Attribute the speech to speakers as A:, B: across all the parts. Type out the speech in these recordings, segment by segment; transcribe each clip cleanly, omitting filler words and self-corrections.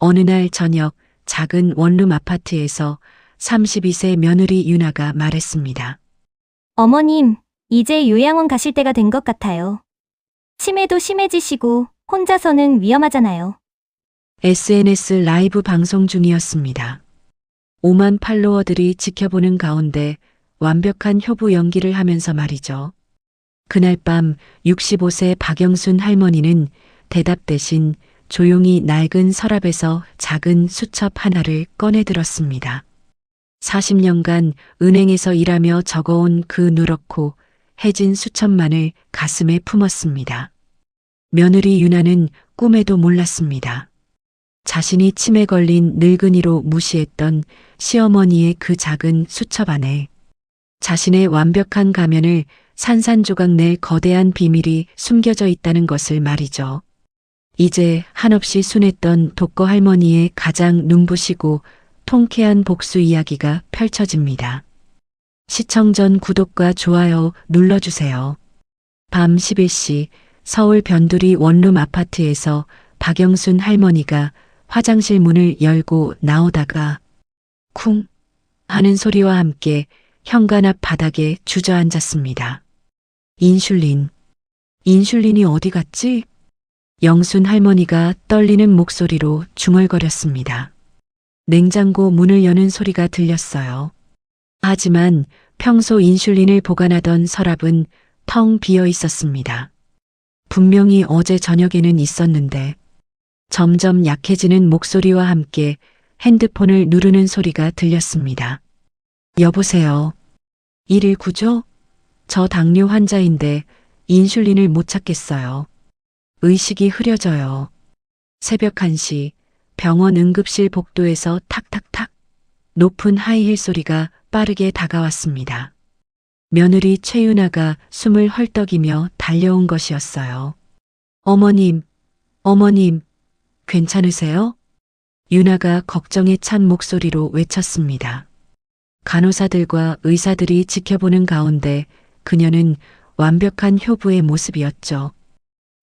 A: 어느 날 저녁 작은 원룸 아파트에서 32세 며느리 유나가 말했습니다.
B: 어머님, 이제 요양원 가실 때가 된 것 같아요. 치매도 심해지시고 혼자서는 위험하잖아요.
A: SNS 라이브 방송 중이었습니다. 5만 팔로워들이 지켜보는 가운데 완벽한 효부 연기를 하면서 말이죠. 그날 밤 65세 박영순 할머니는 대답 대신 조용히 낡은 서랍에서 작은 수첩 하나를 꺼내 들었습니다. 40년간 은행에서 일하며 적어온 그 누렇고 해진 수첩만을 가슴에 품었습니다. 며느리 유나는 꿈에도 몰랐습니다. 자신이 치매 걸린 늙은이로 무시했던 시어머니의 그 작은 수첩 안에 자신의 완벽한 가면을 산산조각 낼 거대한 비밀이 숨겨져 있다는 것을 말이죠. 이제 한없이 순했던 독거 할머니의 가장 눈부시고 통쾌한 복수 이야기가 펼쳐집니다. 시청 전 구독과 좋아요 눌러주세요. 밤 11시 서울 변두리 원룸 아파트에서 박영순 할머니가 화장실 문을 열고 나오다가 쿵 하는 소리와 함께 현관 앞 바닥에 주저앉았습니다. 인슐린이 어디 갔지? 영순 할머니가 떨리는 목소리로 중얼거렸습니다. 냉장고 문을 여는 소리가 들렸어요. 하지만 평소 인슐린을 보관하던 서랍은 텅 비어 있었습니다. 분명히 어제 저녁에는 있었는데 점점 약해지는 목소리와 함께 핸드폰을 누르는 소리가 들렸습니다. 여보세요. 119죠? 저 당뇨 환자인데 인슐린을 못 찾겠어요. 의식이 흐려져요. 새벽 1시 병원 응급실 복도에서 탁탁탁 높은 하이힐 소리가 빠르게 다가왔습니다. 며느리 최유나가 숨을 헐떡이며 달려온 것이었어요. 어머님, 괜찮으세요? 유나가 걱정에 찬 목소리로 외쳤습니다. 간호사들과 의사들이 지켜보는 가운데 그녀는 완벽한 효부의 모습이었죠.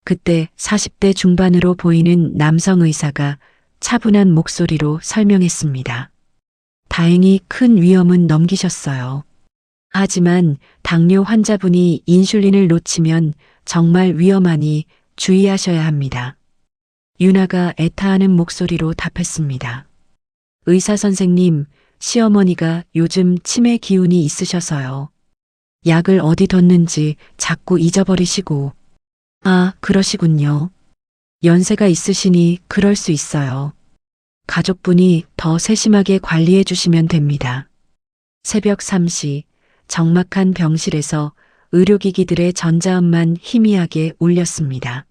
A: 그때 40대 중반으로 보이는 남성 의사가 차분한 목소리로 설명했습니다. 다행히 큰 위험은 넘기셨어요. 하지만 당뇨 환자분이 인슐린을 놓치면 정말 위험하니 주의하셔야 합니다. 유나가 애타하는 목소리로 답했습니다. 의사 선생님, 시어머니가 요즘 치매 기운이 있으셔서요. 약을 어디 뒀는지 자꾸 잊어버리시고. 아, 그러시군요. 연세가 있으시니 그럴 수 있어요. 가족분이 더 세심하게 관리해 주시면 됩니다. 새벽 3시 적막한 병실에서 의료기기들의 전자음만 희미하게 울렸습니다.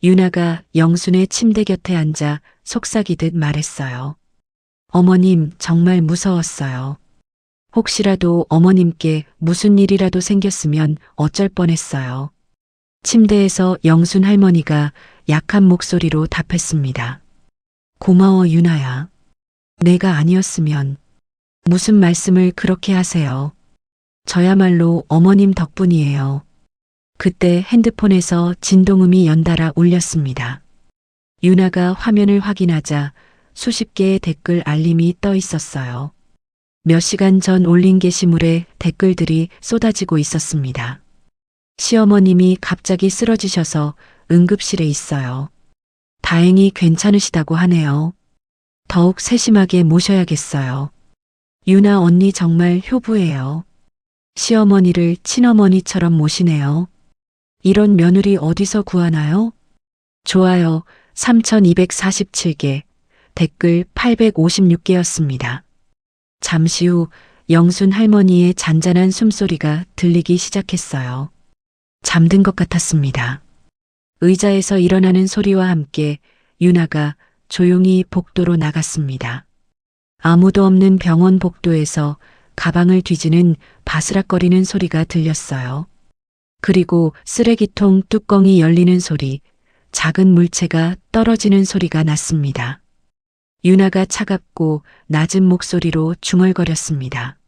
A: 유나가 영순의 침대 곁에 앉아 속삭이듯 말했어요. 어머님 정말 무서웠어요. 혹시라도 어머님께 무슨 일이라도 생겼으면 어쩔 뻔했어요. 침대에서 영순 할머니가 약한 목소리로 답했습니다. 고마워 유나야. 내가 아니었으면. 무슨 말씀을 그렇게 하세요. 저야말로 어머님 덕분이에요. 그때 핸드폰에서 진동음이 연달아 울렸습니다. 유나가 화면을 확인하자 수십 개의 댓글 알림이 떠 있었어요. 몇 시간 전 올린 게시물에 댓글들이 쏟아지고 있었습니다. 시어머님이 갑자기 쓰러지셔서 응급실에 있어요. 다행히 괜찮으시다고 하네요. 더욱 세심하게 모셔야겠어요. 유나 언니 정말 효부예요. 시어머니를 친어머니처럼 모시네요. 이런 며느리 어디서 구하나요? 좋아요 3,247개, 댓글 856개였습니다. 잠시 후 영순 할머니의 잔잔한 숨소리가 들리기 시작했어요. 잠든 것 같았습니다. 의자에서 일어나는 소리와 함께 유나가 조용히 복도로 나갔습니다. 아무도 없는 병원 복도에서 가방을 뒤지는 바스락거리는 소리가 들렸어요. 그리고 쓰레기통 뚜껑이 열리는 소리, 작은 물체가 떨어지는 소리가 났습니다. 유나가 차갑고 낮은 목소리로 중얼거렸습니다.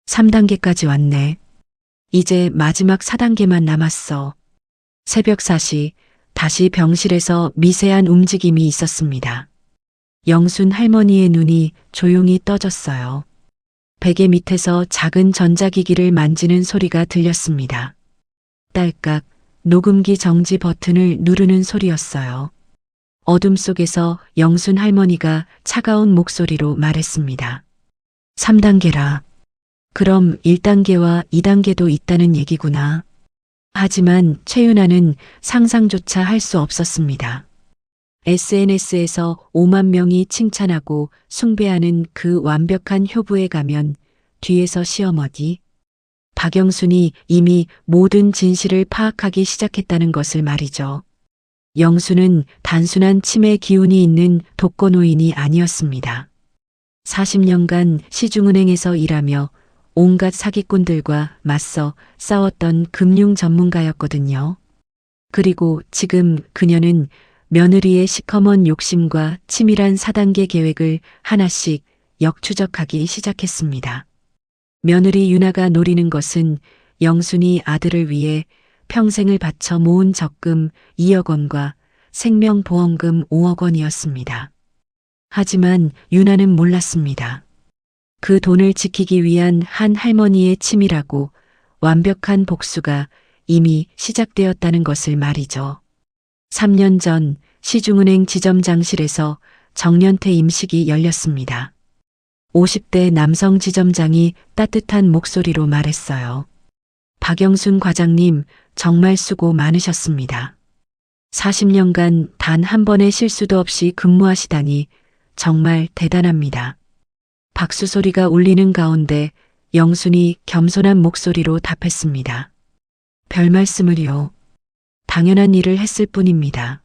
A: 3단계까지 왔네. 이제 마지막 4단계만 남았어. 새벽 4시 다시 병실에서 미세한 움직임이 있었습니다. 영순 할머니의 눈이 조용히 떠졌어요. 베개 밑에서 작은 전자기기를 만지는 소리가 들렸습니다. 딸깍, 녹음기 정지 버튼을 누르는 소리였어요. 어둠 속에서 영순 할머니가 차가운 목소리로 말했습니다. 3단계라. 그럼 1단계와 2단계도 있다는 얘기구나. 하지만 최윤아는 상상조차 할 수 없었습니다. SNS에서 5만 명이 칭찬하고 숭배하는 그 완벽한 효부에 가면 뒤에서 시어머니 박영순이 이미 모든 진실을 파악하기 시작했다는 것을 말이죠. 영수는 단순한 치매 기운이 있는 독거노인이 아니었습니다. 40년간 시중은행에서 일하며 온갖 사기꾼들과 맞서 싸웠던 금융 전문가였거든요. 그리고 지금 그녀는 며느리의 시커먼 욕심과 치밀한 4단계 계획을 하나씩 역추적하기 시작했습니다. 며느리 유나가 노리는 것은 영순이 아들을 위해 평생을 바쳐 모은 적금 2억 원과 생명보험금 5억 원이었습니다. 하지만 유나는 몰랐습니다. 그 돈을 지키기 위한 한 할머니의 치밀하고 완벽한 복수가 이미 시작되었다는 것을 말이죠. 3년 전 시중은행 지점장실에서 정년퇴 임식이 열렸습니다. 50대 남성 지점장이 따뜻한 목소리로 말했어요. 박영순 과장님, 정말 수고 많으셨습니다. 40년간 단 한 번의 실수도 없이 근무하시다니 정말 대단합니다. 박수 소리가 울리는 가운데 영순이 겸손한 목소리로 답했습니다. 별 말씀을요. 당연한 일을 했을 뿐입니다.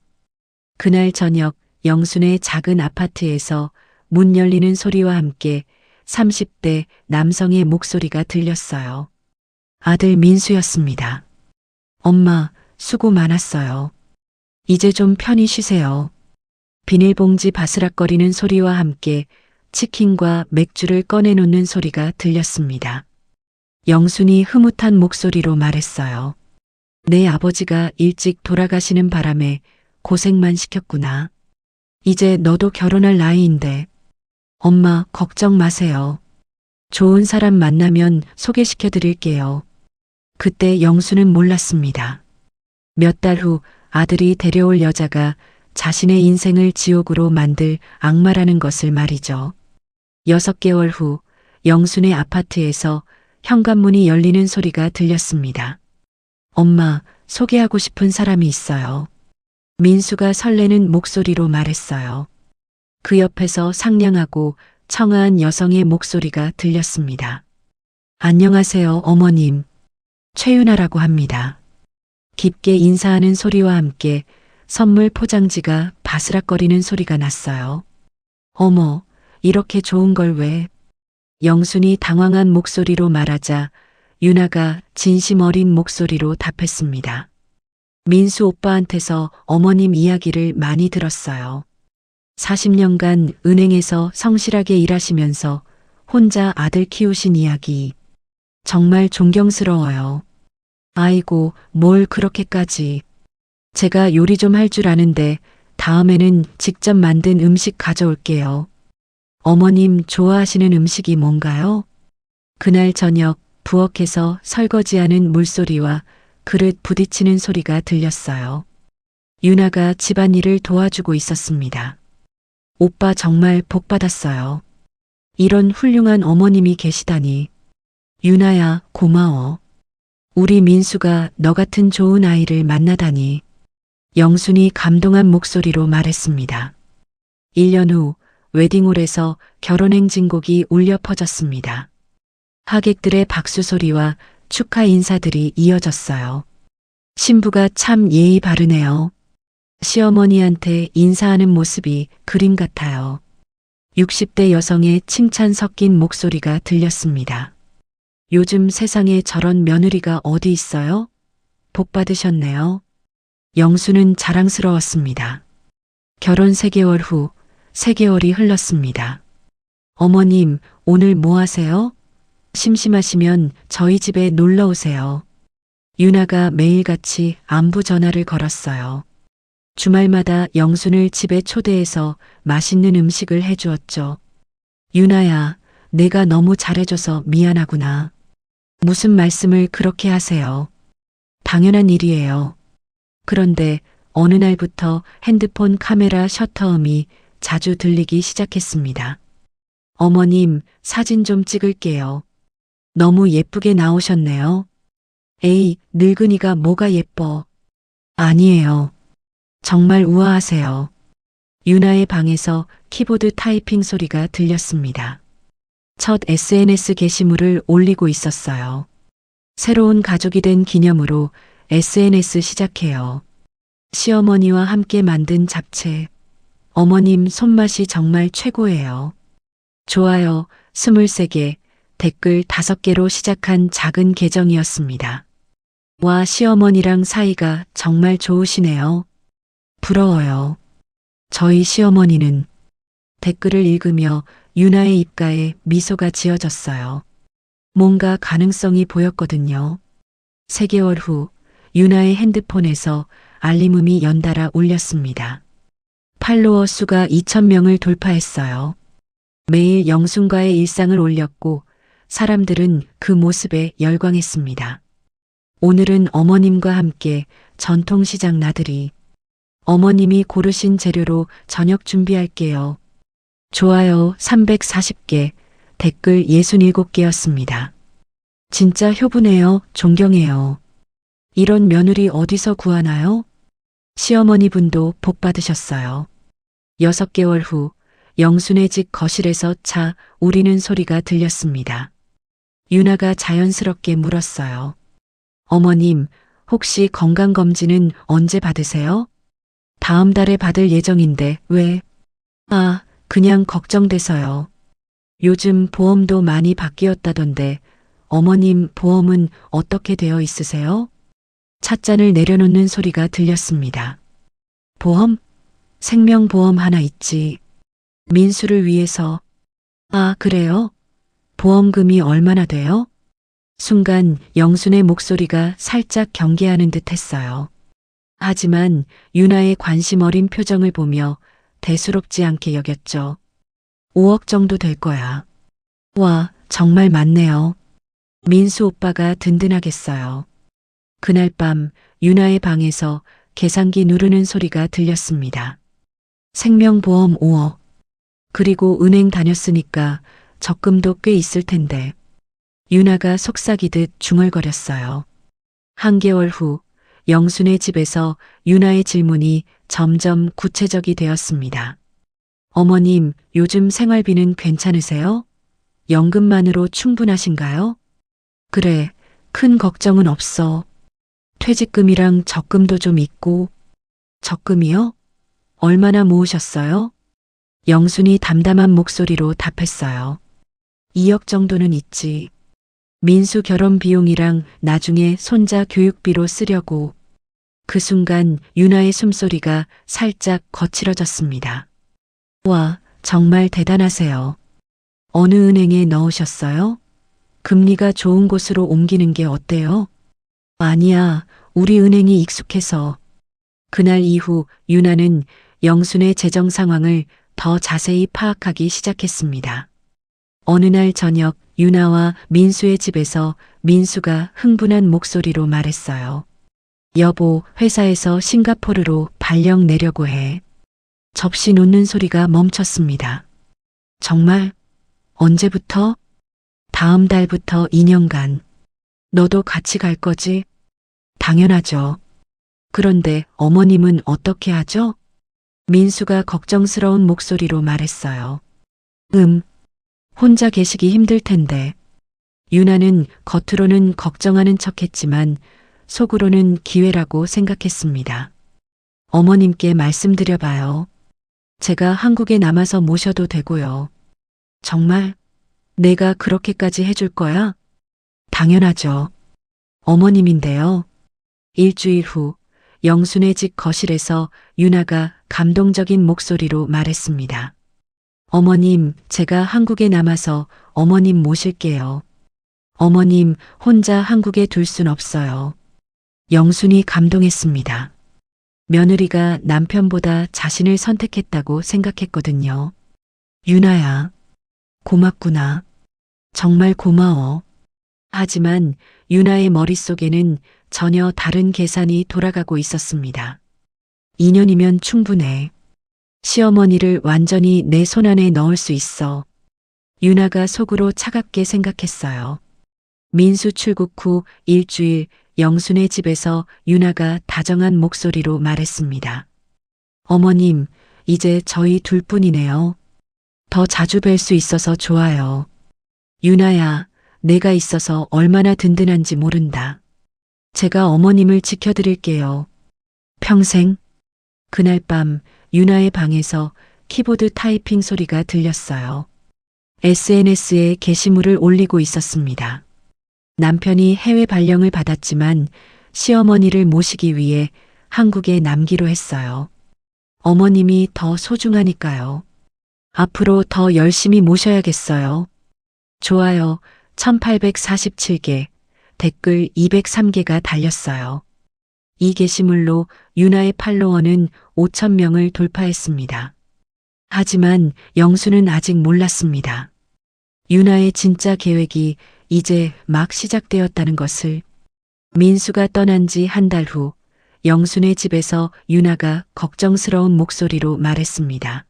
A: 그날 저녁 영순의 작은 아파트에서 문 열리는 소리와 함께 30대 남성의 목소리가 들렸어요. 아들 민수였습니다. 엄마, 수고 많았어요. 이제 좀 편히 쉬세요. 비닐봉지 바스락거리는 소리와 함께 치킨과 맥주를 꺼내놓는 소리가 들렸습니다. 영순이 흐뭇한 목소리로 말했어요. 내 아버지가 일찍 돌아가시는 바람에 고생만 시켰구나. 이제 너도 결혼할 나이인데. 엄마, 걱정 마세요. 좋은 사람 만나면 소개시켜 드릴게요. 그때 영수는 몰랐습니다. 몇 달 후 아들이 데려올 여자가 자신의 인생을 지옥으로 만들 악마라는 것을 말이죠. 6개월 후 영순의 아파트에서 현관문이 열리는 소리가 들렸습니다. 엄마, 소개하고 싶은 사람이 있어요. 민수가 설레는 목소리로 말했어요. 그 옆에서 상냥하고 청아한 여성의 목소리가 들렸습니다. 안녕하세요, 어머님. 최윤아라고 합니다. 깊게 인사하는 소리와 함께 선물 포장지가 바스락거리는 소리가 났어요. 어머, 이렇게 좋은 걸 왜? 영순이 당황한 목소리로 말하자 유나가 진심 어린 목소리로 답했습니다. 민수 오빠한테서 어머님 이야기를 많이 들었어요. 40년간 은행에서 성실하게 일하시면서 혼자 아들 키우신 이야기. 정말 존경스러워요. 아이고, 뭘 그렇게까지. 제가 요리 좀 할 줄 아는데 다음에는 직접 만든 음식 가져올게요. 어머님 좋아하시는 음식이 뭔가요? 그날 저녁 부엌에서 설거지하는 물소리와 그릇 부딪히는 소리가 들렸어요. 유나가 집안일을 도와주고 있었습니다. 오빠 정말 복 받았어요. 이런 훌륭한 어머님이 계시다니. 유나야, 고마워. 우리 민수가 너 같은 좋은 아이를 만나다니. 영순이 감동한 목소리로 말했습니다. 1년 후 웨딩홀에서 결혼행진곡이 울려 퍼졌습니다. 하객들의 박수 소리와 축하 인사들이 이어졌어요. 신부가 참 예의 바르네요. 시어머니한테 인사하는 모습이 그림 같아요. 60대 여성의 칭찬 섞인 목소리가 들렸습니다. 요즘 세상에 저런 며느리가 어디 있어요? 복 받으셨네요. 영수는 자랑스러웠습니다. 결혼 3개월 후 3개월이 흘렀습니다. 어머님, 오늘 뭐 하세요? 심심하시면 저희 집에 놀러 오세요. 유나가 매일같이 안부 전화를 걸었어요. 주말마다 영순을 집에 초대해서 맛있는 음식을 해주었죠. 유나야, 내가 너무 잘해줘서 미안하구나. 무슨 말씀을 그렇게 하세요. 당연한 일이에요. 그런데 어느 날부터 핸드폰 카메라 셔터음이 자주 들리기 시작했습니다. 어머님, 사진 좀 찍을게요. 너무 예쁘게 나오셨네요. 에이, 늙은이가 뭐가 예뻐. 아니에요. 정말 우아하세요. 유나의 방에서 키보드 타이핑 소리가 들렸습니다. 첫 SNS 게시물을 올리고 있었어요. 새로운 가족이 된 기념으로 SNS 시작해요. 시어머니와 함께 만든 잡채. 어머님 손맛이 정말 최고예요. 좋아요 23개, 댓글 5개로 시작한 작은 계정이었습니다. 와, 시어머니랑 사이가 정말 좋으시네요. 부러워요. 저희 시어머니는 댓글을 읽으며 유나의 입가에 미소가 지어졌어요. 뭔가 가능성이 보였거든요. 3개월 후 유나의 핸드폰에서 알림음이 연달아 울렸습니다. 팔로워 수가 2,000명을 돌파했어요. 매일 영순과의 일상을 올렸고 사람들은 그 모습에 열광했습니다. 오늘은 어머님과 함께 전통시장 나들이. 어머님이 고르신 재료로 저녁 준비할게요. 좋아요 340개, 댓글 67개였습니다. 진짜 효부네요. 존경해요. 이런 며느리 어디서 구하나요? 시어머니 분도 복 받으셨어요. 6개월 후 영순의 집 거실에서 차 우리는 소리가 들렸습니다. 유나가 자연스럽게 물었어요. 어머님, 혹시 건강검진은 언제 받으세요? 다음 달에 받을 예정인데 왜? 아, 그냥 걱정돼서요. 요즘 보험도 많이 바뀌었다던데 어머님 보험은 어떻게 되어 있으세요? 찻잔을 내려놓는 소리가 들렸습니다. 보험? 생명보험 하나 있지. 민수를 위해서. 아, 그래요? 보험금이 얼마나 돼요? 순간 영순의 목소리가 살짝 경계하는 듯 했어요. 하지만 유나의 관심 어린 표정을 보며 대수롭지 않게 여겼죠. 5억 정도 될 거야. 와, 정말 많네요. 민수 오빠가 든든하겠어요. 그날 밤 유나의 방에서 계산기 누르는 소리가 들렸습니다. 생명보험 5억. 그리고 은행 다녔으니까 적금도 꽤 있을 텐데. 유나가 속삭이듯 중얼거렸어요. 한 개월 후 영순의 집에서 유나의 질문이 점점 구체적이 되었습니다. 어머님, 요즘 생활비는 괜찮으세요? 연금만으로 충분하신가요? 그래, 큰 걱정은 없어. 퇴직금이랑 적금도 좀 있고. 적금이요? 얼마나 모으셨어요? 영순이 담담한 목소리로 답했어요. 2억 정도는 있지. 민수 결혼 비용이랑 나중에 손자 교육비로 쓰려고. 그 순간 유나의 숨소리가 살짝 거칠어졌습니다. 와, 정말 대단하세요. 어느 은행에 넣으셨어요? 금리가 좋은 곳으로 옮기는 게 어때요? 아니야, 우리 은행이 익숙해서. 그날 이후 유나는 영순의 재정 상황을 더 자세히 파악하기 시작했습니다. 어느 날 저녁 유나와 민수의 집에서 민수가 흥분한 목소리로 말했어요. 여보, 회사에서 싱가포르로 발령 내려고 해. 접시 놓는 소리가 멈췄습니다. 정말? 언제부터? 다음 달부터 2년간. 너도 같이 갈 거지? 당연하죠. 그런데 어머님은 어떻게 하죠? 민수가 걱정스러운 목소리로 말했어요. 혼자 계시기 힘들 텐데. 유나는 겉으로는 걱정하는 척했지만 속으로는 기회라고 생각했습니다. 어머님께 말씀드려봐요. 제가 한국에 남아서 모셔도 되고요. 정말? 내가 그렇게까지 해줄 거야? 당연하죠. 어머님인데요. 일주일 후 영순의 집 거실에서 유나가 감동적인 목소리로 말했습니다. 어머님, 제가 한국에 남아서 어머님 모실게요. 어머님 혼자 한국에 둘 순 없어요. 영순이 감동했습니다. 며느리가 남편보다 자신을 선택했다고 생각했거든요. 유나야, 고맙구나. 정말 고마워. 하지만 유나의 머릿속에는 전혀 다른 계산이 돌아가고 있었습니다. 2년이면 충분해. 시어머니를 완전히 내 손안에 넣을 수 있어. 유나가 속으로 차갑게 생각했어요. 민수 출국 후 일주일 영순의 집에서 유나가 다정한 목소리로 말했습니다. 어머님, 이제 저희 둘뿐이네요. 더 자주 뵐 수 있어서 좋아요. 유나야, 내가 있어서 얼마나 든든한지 모른다. 제가 어머님을 지켜드릴게요. 평생. 그날 밤 유나의 방에서 키보드 타이핑 소리가 들렸어요. SNS에 게시물을 올리고 있었습니다. 남편이 해외 발령을 받았지만 시어머니를 모시기 위해 한국에 남기로 했어요. 어머님이 더 소중하니까요. 앞으로 더 열심히 모셔야겠어요. 좋아요 1847개, 댓글 203개가 달렸어요. 이 게시물로 유나의 팔로워는 5,000명을 돌파했습니다. 하지만 영수는 아직 몰랐습니다. 유나의 진짜 계획이 이제 막 시작되었다는 것을. 민수가 떠난 지 한 달 후 영순의 집에서 유나가 걱정스러운 목소리로 말했습니다.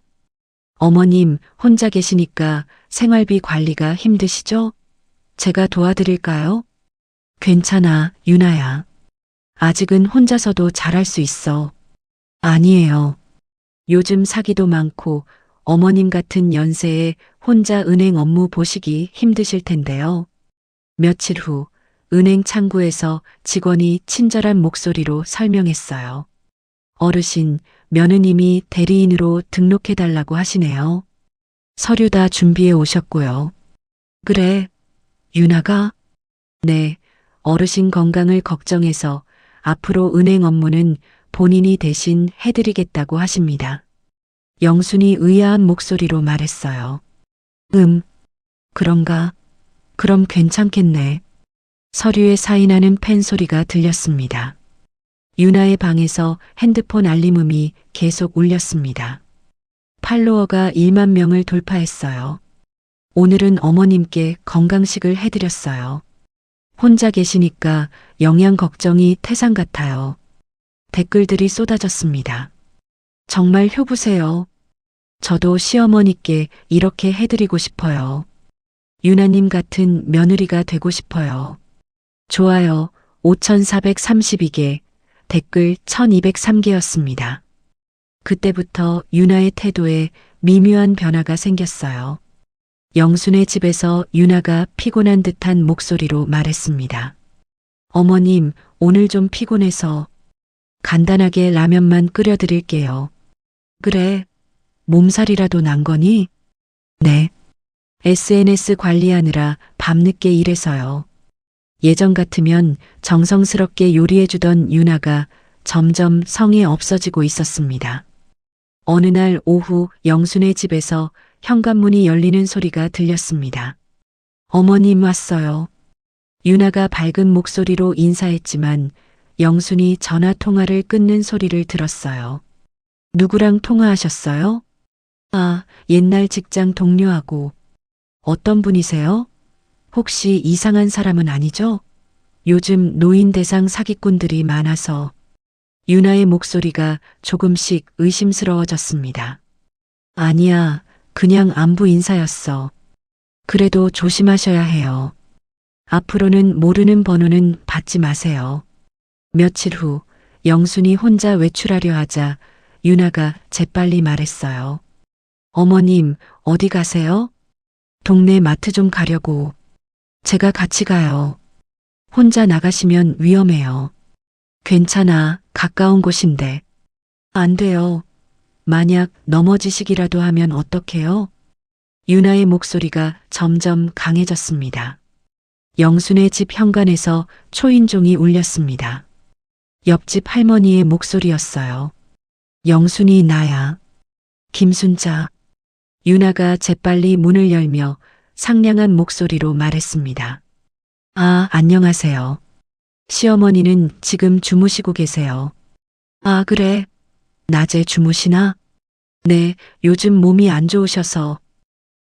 A: 어머님, 혼자 계시니까 생활비 관리가 힘드시죠? 제가 도와드릴까요? 괜찮아, 유나야. 아직은 혼자서도 잘할 수 있어. 아니에요. 요즘 사기도 많고 어머님 같은 연세에 혼자 은행 업무 보시기 힘드실 텐데요. 며칠 후 은행 창구에서 직원이 친절한 목소리로 설명했어요. 어르신, 며느님이 대리인으로 등록해달라고 하시네요. 서류 다 준비해 오셨고요. 그래, 유나가? 네, 어르신 건강을 걱정해서 앞으로 은행 업무는 본인이 대신 해드리겠다고 하십니다. 영순이 의아한 목소리로 말했어요. 그런가? 그럼 괜찮겠네. 서류에 사인하는 펜 소리가 들렸습니다. 유나의 방에서 핸드폰 알림음이 계속 울렸습니다. 팔로워가 1만 명을 돌파했어요. 오늘은 어머님께 건강식을 해드렸어요. 혼자 계시니까 영양 걱정이 태산 같아요. 댓글들이 쏟아졌습니다. 정말 효부세요. 저도 시어머니께 이렇게 해드리고 싶어요. 유나님 같은 며느리가 되고 싶어요. 좋아요 5,432개, 댓글 1,203개였습니다. 그때부터 유나의 태도에 미묘한 변화가 생겼어요. 영순의 집에서 유나가 피곤한 듯한 목소리로 말했습니다. 어머님, 오늘 좀 피곤해서 간단하게 라면만 끓여드릴게요. 그래, 몸살이라도 난 거니? 네. SNS 관리하느라 밤늦게 일해서요. 예전 같으면 정성스럽게 요리해주던 유나가 점점 성에 없어지고 있었습니다. 어느 날 오후 영순의 집에서 현관문이 열리는 소리가 들렸습니다. 어머님 왔어요. 유나가 밝은 목소리로 인사했지만 영순이 전화 통화를 끊는 소리를 들었어요. 누구랑 통화하셨어요? 아, 옛날 직장 동료하고. 어떤 분이세요? 혹시 이상한 사람은 아니죠? 요즘 노인 대상 사기꾼들이 많아서. 유나의 목소리가 조금씩 의심스러워졌습니다. 아니야, 그냥 안부 인사였어. 그래도 조심하셔야 해요. 앞으로는 모르는 번호는 받지 마세요. 며칠 후 영순이 혼자 외출하려 하자 유나가 재빨리 말했어요. 어머님, 어디 가세요? 동네 마트 좀 가려고. 제가 같이 가요. 혼자 나가시면 위험해요. 괜찮아, 가까운 곳인데. 안 돼요. 만약 넘어지시기라도 하면 어떡해요? 유나의 목소리가 점점 강해졌습니다. 영순의 집 현관에서 초인종이 울렸습니다. 옆집 할머니의 목소리였어요. 영순이 나야. 김순자. 유나가 재빨리 문을 열며 상냥한 목소리로 말했습니다. 아, 안녕하세요. 시어머니는 지금 주무시고 계세요. 아, 그래. 낮에 주무시나? 네, 요즘 몸이 안 좋으셔서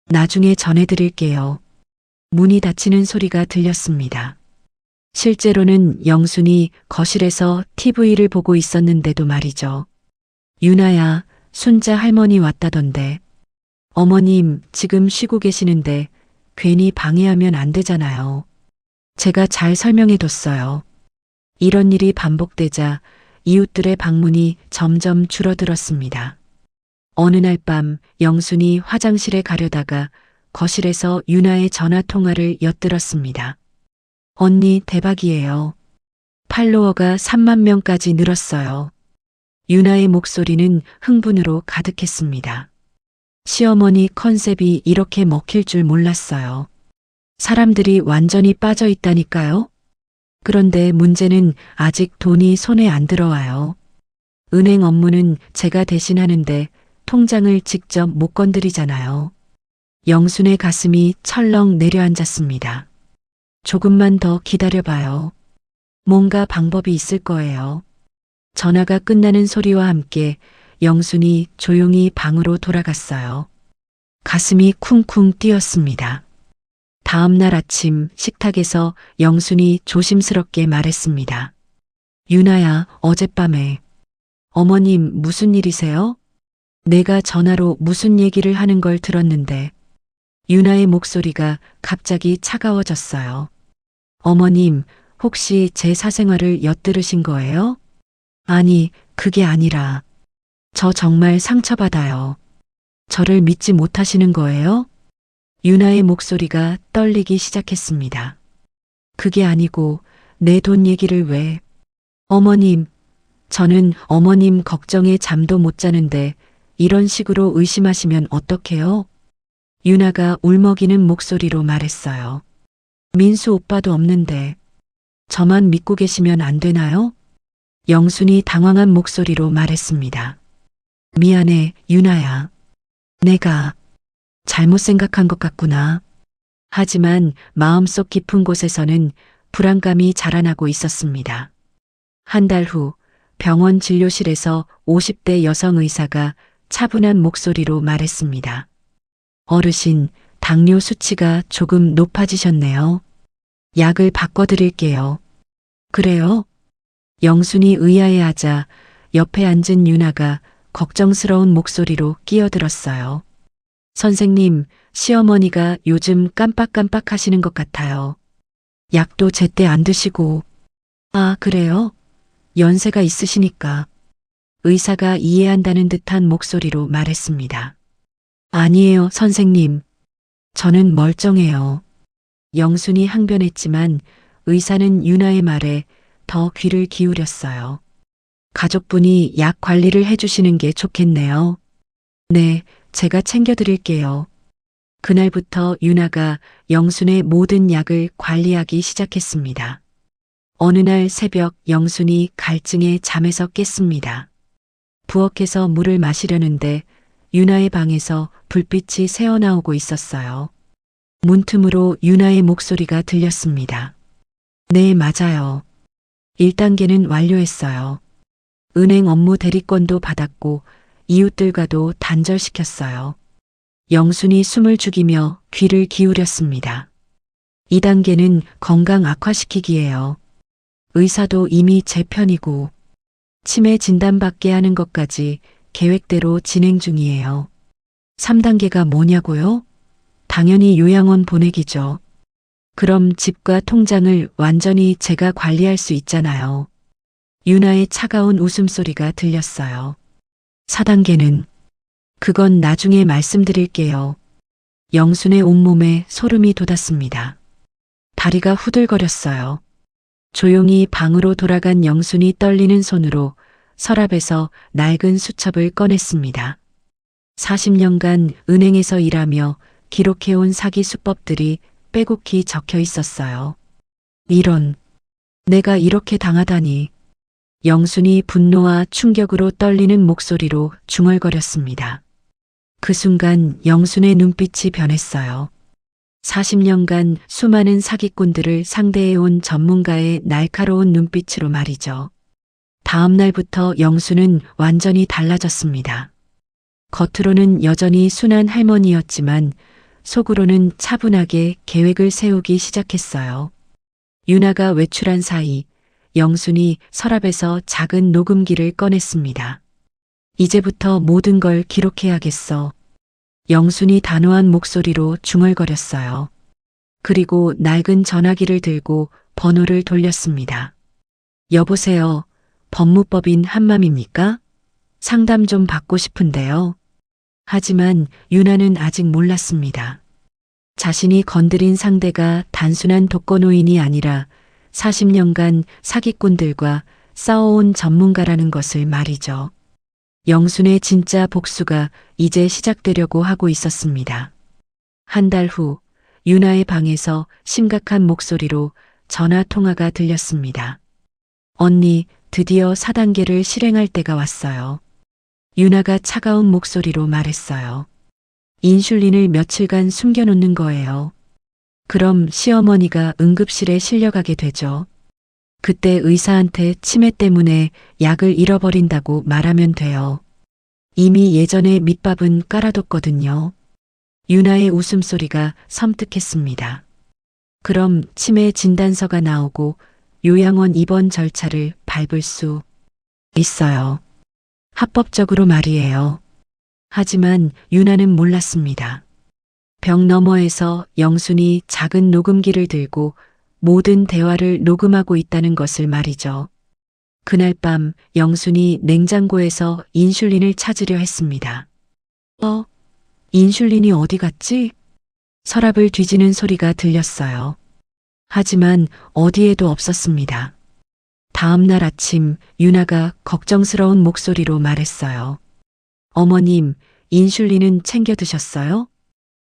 A: 나중에 전해드릴게요. 문이 닫히는 소리가 들렸습니다. 실제로는 영순이 거실에서 TV를 보고 있었는데도 말이죠. 유나야, 순자 할머니 왔다던데. 어머님, 지금 쉬고 계시는데 괜히 방해하면 안 되잖아요. 제가 잘 설명해뒀어요. 이런 일이 반복되자 이웃들의 방문이 점점 줄어들었습니다. 어느 날 밤 영순이 화장실에 가려다가 거실에서 유나의 전화 통화를 엿들었습니다. 언니, 대박이에요. 팔로워가 3만 명까지 늘었어요. 유나의 목소리는 흥분으로 가득했습니다. 시어머니 컨셉이 이렇게 먹힐 줄 몰랐어요. 사람들이 완전히 빠져 있다니까요. 그런데 문제는 아직 돈이 손에 안 들어와요. 은행 업무는 제가 대신 하는데 통장을 직접 못 건드리잖아요. 영순의 가슴이 철렁 내려앉았습니다. 조금만 더 기다려봐요. 뭔가 방법이 있을 거예요. 전화가 끝나는 소리와 함께 영순이 조용히 방으로 돌아갔어요. 가슴이 쿵쿵 뛰었습니다. 다음 날 아침 식탁에서 영순이 조심스럽게 말했습니다. 유나야, 어젯밤에. 어머님, 무슨 일이세요? 내가 전화로 무슨 얘기를 하는 걸 들었는데. 유나의 목소리가 갑자기 차가워졌어요. 어머님, 혹시 제 사생활을 엿들으신 거예요? 아니, 그게 아니라. 저 정말 상처받아요. 저를 믿지 못하시는 거예요? 유나의 목소리가 떨리기 시작했습니다. 그게 아니고 내 돈 얘기를 왜? 어머님, 저는 어머님 걱정에 잠도 못 자는데 이런 식으로 의심하시면 어떡해요? 유나가 울먹이는 목소리로 말했어요. 민수 오빠도 없는데 저만 믿고 계시면 안 되나요? 영순이 당황한 목소리로 말했습니다. 미안해, 유나야. 내가 잘못 생각한 것 같구나. 하지만 마음속 깊은 곳에서는 불안감이 자라나고 있었습니다. 한 달 후 병원 진료실에서 50대 여성 의사가 차분한 목소리로 말했습니다. 어르신, 당뇨 수치가 조금 높아지셨네요. 약을 바꿔드릴게요. 그래요? 영순이 의아해하자 옆에 앉은 유나가 걱정스러운 목소리로 끼어들었어요. 선생님, 시어머니가 요즘 깜빡깜빡 하시는 것 같아요. 약도 제때 안 드시고. 아, 그래요? 연세가 있으시니까. 의사가 이해한다는 듯한 목소리로 말했습니다. 아니에요, 선생님. 저는 멀쩡해요. 영순이 항변했지만 의사는 유나의 말에 더 귀를 기울였어요. 가족분이 약 관리를 해주시는 게 좋겠네요. 네, 제가 챙겨드릴게요. 그날부터 유나가 영순의 모든 약을 관리하기 시작했습니다. 어느 날 새벽 영순이 갈증에 잠에서 깼습니다. 부엌에서 물을 마시려는데 유나의 방에서 불빛이 새어나오고 있었어요. 문틈으로 유나의 목소리가 들렸습니다. 네, 맞아요. 1단계는 완료했어요. 은행 업무 대리권도 받았고 이웃들과도 단절시켰어요. 영순이 숨을 죽이며 귀를 기울였습니다. 2단계는 건강 악화시키기예요. 의사도 이미 제 편이고 치매 진단받게 하는 것까지 계획대로 진행 중이에요. 3단계가 뭐냐고요? 당연히 요양원 보내기죠. 그럼 집과 통장을 완전히 제가 관리할 수 있잖아요. 유나의 차가운 웃음소리가 들렸어요. 4단계는 그건 나중에 말씀드릴게요. 영순의 온몸에 소름이 돋았습니다. 다리가 후들거렸어요. 조용히 방으로 돌아간 영순이 떨리는 손으로 서랍에서 낡은 수첩을 꺼냈습니다. 40년간 은행에서 일하며 기록해온 사기 수법들이 빼곡히 적혀 있었어요. 이런, 내가 이렇게 당하다니. 영순이 분노와 충격으로 떨리는 목소리로 중얼거렸습니다. 그 순간 영순의 눈빛이 변했어요. 40년간 수많은 사기꾼들을 상대해온 전문가의 날카로운 눈빛으로 말이죠. 다음 날부터 영수는 완전히 달라졌습니다. 겉으로는 여전히 순한 할머니였지만 속으로는 차분하게 계획을 세우기 시작했어요. 유나가 외출한 사이 영순이 서랍에서 작은 녹음기를 꺼냈습니다. 이제부터 모든 걸 기록해야겠어. 영순이 단호한 목소리로 중얼거렸어요. 그리고 낡은 전화기를 들고 번호를 돌렸습니다. 여보세요. 법무법인 한맘입니까? 상담 좀 받고 싶은데요. 하지만 유나는 아직 몰랐습니다. 자신이 건드린 상대가 단순한 독거노인이 아니라 40년간 사기꾼들과 싸워온 전문가라는 것을 말이죠. 영순의 진짜 복수가 이제 시작되려고 하고 있었습니다. 한 달 후 유나의 방에서 심각한 목소리로 전화 통화가 들렸습니다. 언니, 드디어 4단계를 실행할 때가 왔어요. 유나가 차가운 목소리로 말했어요. 인슐린을 며칠간 숨겨놓는 거예요. 그럼 시어머니가 응급실에 실려가게 되죠. 그때 의사한테 치매 때문에 약을 잃어버린다고 말하면 돼요. 이미 예전에 밑밥은 깔아뒀거든요. 유나의 웃음소리가 섬뜩했습니다. 그럼 치매 진단서가 나오고 요양원 입원 절차를 밟을 수 있어요. 합법적으로 말이에요. 하지만 유나는 몰랐습니다. 벽 너머에서 영순이 작은 녹음기를 들고 모든 대화를 녹음하고 있다는 것을 말이죠. 그날 밤 영순이 냉장고에서 인슐린을 찾으려 했습니다. 인슐린이 어디 갔지? 서랍을 뒤지는 소리가 들렸어요. 하지만 어디에도 없었습니다. 다음 날 아침 유나가 걱정스러운 목소리로 말했어요. 어머님, 인슐린은 챙겨 드셨어요?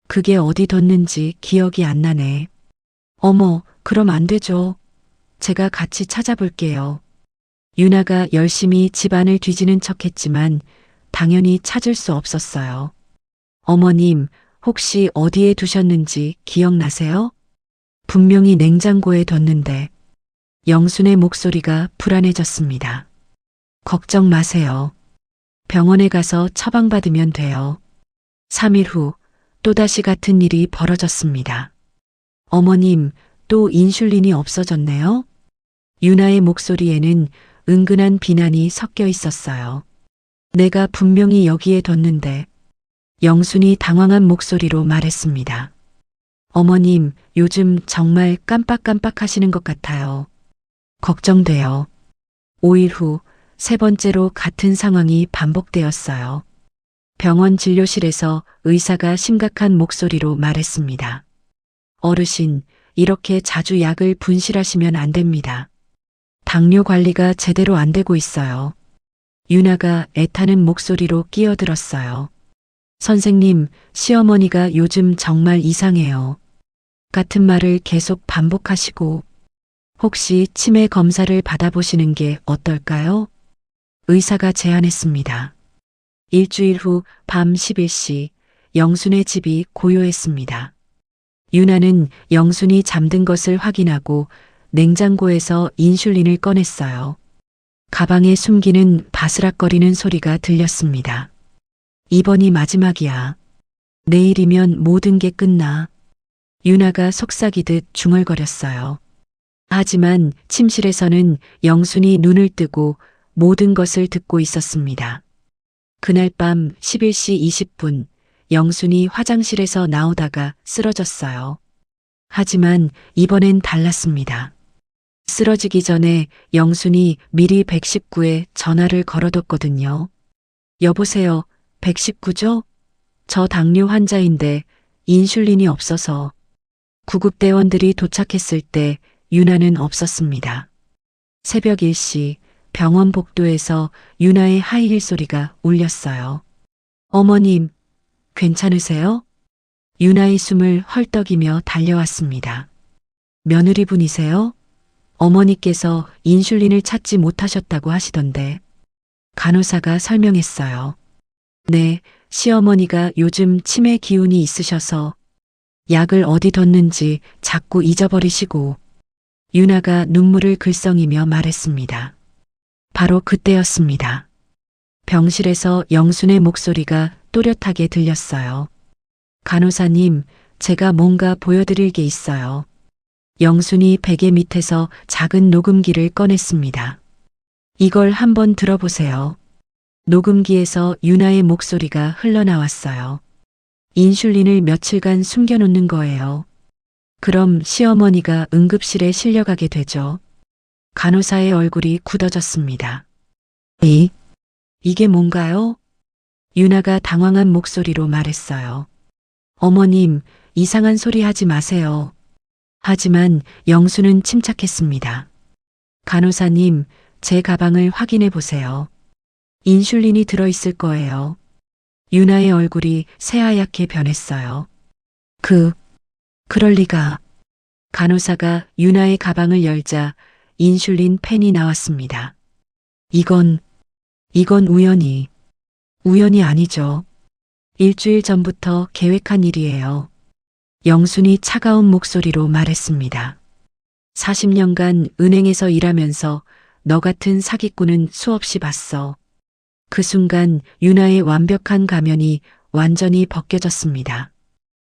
A: 그게 어디 뒀는지 기억이 안 나네. 어머, 그럼 안 되죠. 제가 같이 찾아볼게요. 유나가 열심히 집안을 뒤지는 척했지만 당연히 찾을 수 없었어요. 어머님, 혹시 어디에 두셨는지 기억나세요? 분명히 냉장고에 뒀는데. 영순의 목소리가 불안해졌습니다. 걱정 마세요. 병원에 가서 처방받으면 돼요. 3일 후 또다시 같은 일이 벌어졌습니다. 어머님, 또 인슐린이 없어졌네요? 유나의 목소리에는 은근한 비난이 섞여 있었어요. 내가 분명히 여기에 뒀는데. 영순이 당황한 목소리로 말했습니다. 어머님, 요즘 정말 깜빡깜빡 하시는 것 같아요. 걱정돼요. 5일 후 3번째로 같은 상황이 반복되었어요. 병원 진료실에서 의사가 심각한 목소리로 말했습니다. 어르신, 이렇게 자주 약을 분실하시면 안 됩니다. 당뇨 관리가 제대로 안 되고 있어요. 유나가 애타는 목소리로 끼어들었어요. 선생님, 시어머니가 요즘 정말 이상해요. 같은 말을 계속 반복하시고, 혹시 치매 검사를 받아보시는 게 어떨까요? 의사가 제안했습니다. 일주일 후 밤 11시 영순의 집이 고요했습니다. 유나는 영순이 잠든 것을 확인하고 냉장고에서 인슐린을 꺼냈어요. 가방에 숨기는 바스락거리는 소리가 들렸습니다. 이번이 마지막이야. 내일이면 모든 게 끝나. 유나가 속삭이듯 중얼거렸어요. 하지만 침실에서는 영순이 눈을 뜨고 모든 것을 듣고 있었습니다. 그날 밤 11시 20분 영순이 화장실에서 나오다가 쓰러졌어요. 하지만 이번엔 달랐습니다. 쓰러지기 전에 영순이 미리 119에 전화를 걸어뒀거든요. 여보세요, 119죠? 저 당뇨 환자인데 인슐린이 없어서. 구급대원들이 도착했을 때 유나는 없었습니다. 새벽 1시 병원 복도에서 유나의 하이힐 소리가 울렸어요. 어머님, 괜찮으세요? 유나의 숨을 헐떡이며 달려왔습니다. 며느리분이세요? 어머니께서 인슐린을 찾지 못하셨다고 하시던데. 간호사가 설명했어요. 네, 시어머니가 요즘 치매 기운이 있으셔서 약을 어디 뒀는지 자꾸 잊어버리시고. 유나가 눈물을 글썽이며 말했습니다. 바로 그때였습니다. 병실에서 영순의 목소리가 또렷하게 들렸어요. 간호사님, 제가 뭔가 보여드릴 게 있어요. 영순이 베개 밑에서 작은 녹음기를 꺼냈습니다. 이걸 한번 들어보세요. 녹음기에서 유나의 목소리가 흘러나왔어요. 인슐린을 며칠간 숨겨놓는 거예요. 그럼 시어머니가 응급실에 실려가게 되죠. 간호사의 얼굴이 굳어졌습니다. 이게 뭔가요? 유나가 당황한 목소리로 말했어요. 어머님, 이상한 소리 하지 마세요. 하지만 영수는 침착했습니다. 간호사님, 제 가방을 확인해 보세요. 인슐린이 들어있을 거예요. 유나의 얼굴이 새하얗게 변했어요. 그럴 리가. 간호사가 유나의 가방을 열자 인슐린 펜이 나왔습니다. 이건 우연이 아니죠. 일주일 전부터 계획한 일이에요. 영순이 차가운 목소리로 말했습니다. 40년간 은행에서 일하면서 너 같은 사기꾼은 수없이 봤어. 그 순간 유나의 완벽한 가면이 완전히 벗겨졌습니다.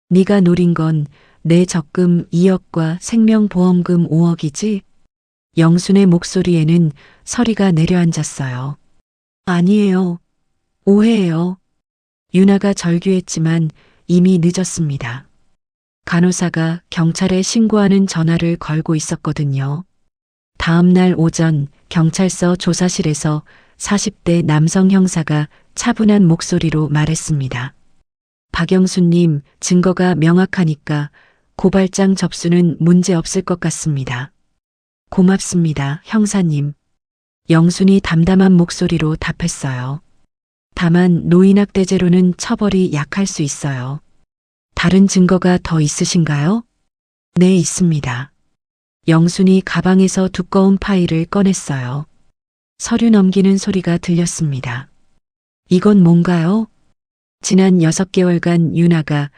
A: 네가 노린 건 내 적금 2억과 생명보험금 5억이지? 영순의 목소리에는 서리가 내려앉았어요. 아니에요. 오해예요. 유나가 절규했지만 이미 늦었습니다. 간호사가 경찰에 신고하는 전화를 걸고 있었거든요. 다음 날 오전 경찰서 조사실에서 40대 남성 형사가 차분한 목소리로 말했습니다. 박영수님, 증거가 명확하니까 고발장 접수는 문제 없을 것 같습니다. 고맙습니다, 형사님. 영순이 담담한 목소리로 답했어요. 다만 노인학대죄로는 처벌이 약할 수 있어요. 다른 증거가 더 있으신가요? 네, 있습니다. 영순이 가방에서 두꺼운 파일을 꺼냈어요. 서류 넘기는 소리가 들렸습니다. 이건 뭔가요? 지난 6개월간 유나가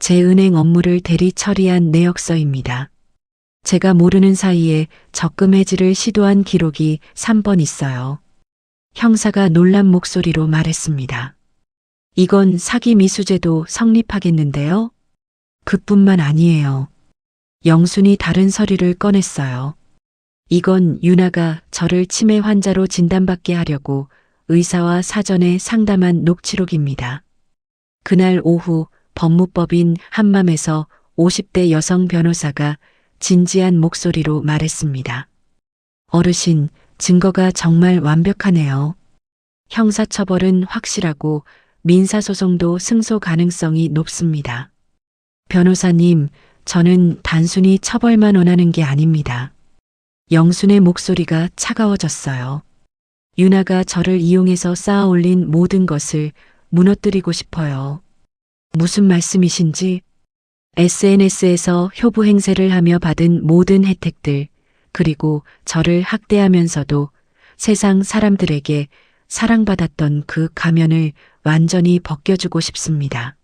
A: 제 은행 업무를 대리 처리한 내역서입니다. 제가 모르는 사이에 적금 해지를 시도한 기록이 3번 있어요. 형사가 놀란 목소리로 말했습니다. 이건 사기 미수죄도 성립하겠는데요? 그뿐만 아니에요. 영순이 다른 서류를 꺼냈어요. 이건 유나가 저를 치매 환자로 진단받게 하려고 의사와 사전에 상담한 녹취록입니다. 그날 오후 법무법인 한맘에서 50대 여성 변호사가 진지한 목소리로 말했습니다. 어르신, 증거가 정말 완벽하네요. 형사처벌은 확실하고 민사소송도 승소 가능성이 높습니다. 변호사님, 저는 단순히 처벌만 원하는 게 아닙니다. 영순의 목소리가 차가워졌어요. 유나가 저를 이용해서 쌓아올린 모든 것을 무너뜨리고 싶어요. 무슨 말씀이신지? SNS에서 효부 행세를 하며 받은 모든 혜택들, 그리고 저를 학대하면서도 세상 사람들에게 사랑받았던 그 가면을 완전히 벗겨주고 싶습니다.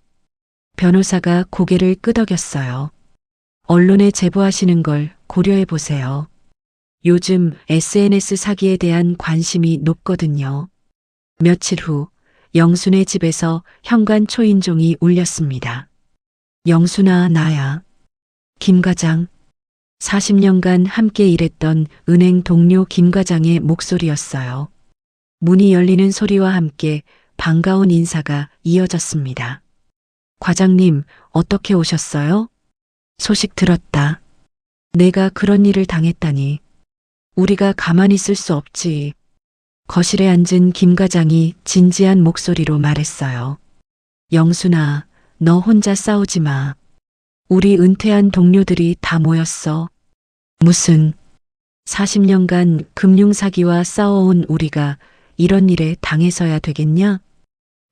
A: 변호사가 고개를 끄덕였어요. 언론에 제보하시는 걸 고려해 보세요. 요즘 SNS 사기에 대한 관심이 높거든요. 며칠 후 영순의 집에서 현관 초인종이 울렸습니다. 영순아, 나야. 김 과장. 40년간 함께 일했던 은행 동료 김 과장의 목소리였어요. 문이 열리는 소리와 함께 반가운 인사가 이어졌습니다. 과장님, 어떻게 오셨어요? 소식 들었다. 내가 그런 일을 당했다니. 우리가 가만히 있을 수 없지. 거실에 앉은 김 과장이 진지한 목소리로 말했어요. 영순아, 너 혼자 싸우지 마. 우리 은퇴한 동료들이 다 모였어. 무슨 40년간 금융사기와 싸워온 우리가 이런 일에 당해서야 되겠냐?